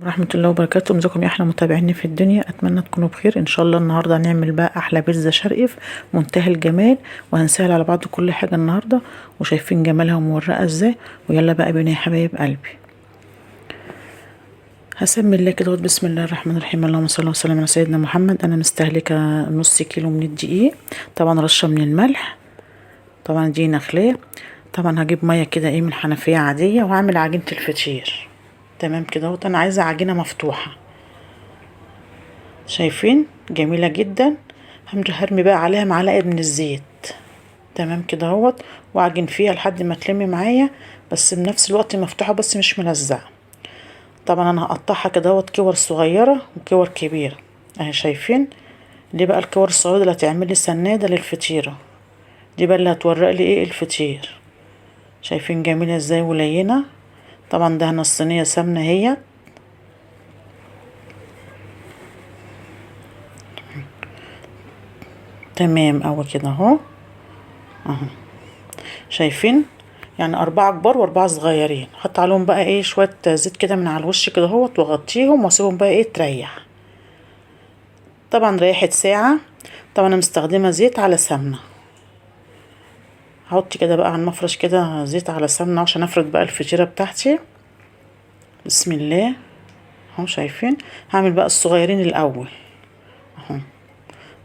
ورحمة الله وبركاته. ازيكم يا احلى متابعيني في الدنيا؟ اتمنى تكونوا بخير ان شاء الله. النهارده هنعمل بقى احلى بيتزا شرقي في منتهى الجمال، وهنسهل على بعض كل حاجه النهارده، وشايفين جمالها ومورقه ازاي. ويلا بقى بينا يا حبايب قلبي. هسمي الله كده، بسم الله الرحمن الرحيم. اللهم صل وسلم على سيدنا محمد. انا مستهلكه نص كيلو من الدقيق، طبعا رشه من الملح، طبعا دي نخليه. طبعا هجيب ميه كده من الحنفيه عاديه، وهعمل عجينه الفطير. تمام كده اهوت. انا عايزه عجينه مفتوحه، شايفين جميله جدا. هرمي بقى عليها معلقه من الزيت. تمام كده اهوت، واعجن فيها لحد ما تلمي معايا، بس بنفس الوقت مفتوحه بس مش ملزقه. طبعا انا هقطعها كده اهوت كور صغيره وكور كبيره اهي، شايفين. دي بقى الكور الصغيره اللي هتعمل لي سناده للفطيره، دي بقى اللي هتورق لي الفطير. شايفين جميله ازاي ولينه. طبعا دهنا الصينيه سمنه هي. تمام اهو كده اهو. شايفين، يعني 4 كبار و4 صغيرين. حط عليهم بقى شويه زيت كده من على الوش كده اهوت، واغطيهم واسيبهم بقى تريح. طبعا ريحت ساعه. طبعا انا مستخدمه زيت على سمنه. هحط كده بقى على المفرش كده زيت على سمنه عشان افرد بقى الفطيره بتاعتي. بسم الله اهو، شايفين. هعمل بقى الصغيرين الاول اهو.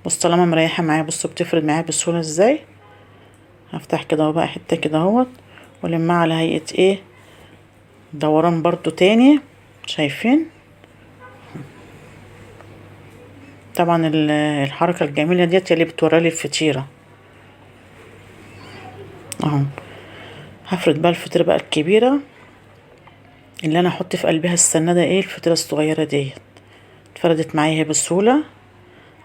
بص طالما مريحه معايا، بصوا بتفرد معايا بسهوله ازاي. هفتح كده اهو بقى حته كده اهوت، والمها على هيئه دوران برضو تاني، شايفين. طبعا الحركه الجميله ديت اللي بتورالي الفطيره اهو. هفرد بقى الفطيره بقى الكبيره اللي انا احط في قلبها السناده الفطيره الصغيره ديت. اتفردت معايا بسهوله.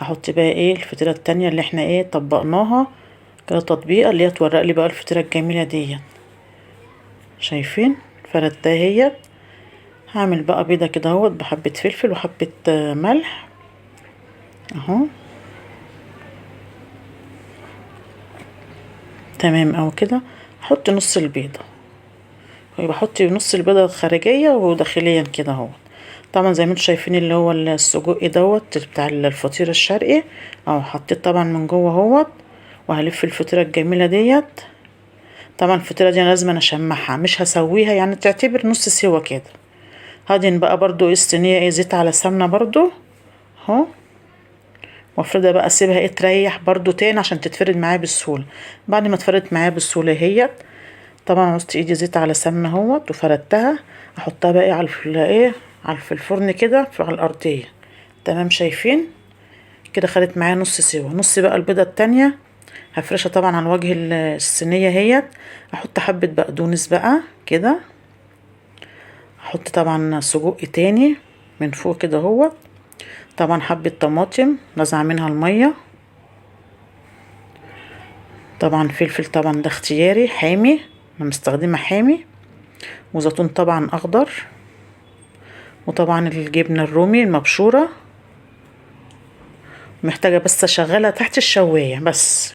احط بقى الفطيره التانية اللي احنا طبقناها كده تطبيقه، اللي هي تورق لي بقى الفطيره الجميله ديت. شايفين فردتها هي. هعمل بقى بيضه كده اهوت بحبه فلفل وحبه ملح اهو. تمام اهو كده. احط نص البيضه، بحط نص البيضه الخارجيه وداخليا كده اهو. طبعا زي ما انتم شايفين اللي هو السجق دوت بتاع الفطير الشرقي اهو. حطيت طبعا من جوه اهوت، وهلف الفطيره الجميله ديت. طبعا الفطيره دي انا لازم اشمعها، مش هسويها، يعني تعتبر نص سوا كده. هدهن بقى برضو الصينيه زيت على سمنه برضو اهو، وافردها بقى اسيبها تريح برضو تاني عشان تتفرد معايا بسهوله. بعد ما اتفردت معايا بسهوله هي، طبعا عوزت ايدي زيت على سمنه اهوت وفردتها. احطها بقى على على في الفرن كده على الارضيه. تمام، شايفين كده خدت معايا نص سوا. نص بقى البيضه التانية هفرشها طبعا على وجه الصينيه هي. احط حبه بقدونس بقى كده. احط طبعا سجق تاني من فوق كده اهوت. طبعا حبه طماطم نزع منها الميه. طبعا فلفل، طبعا ده اختياري حامي، انا مستخدمه حامي. وزيتون طبعا اخضر. وطبعا الجبنه الرومي المبشوره. محتاجه بس اشغلها تحت الشوايه بس،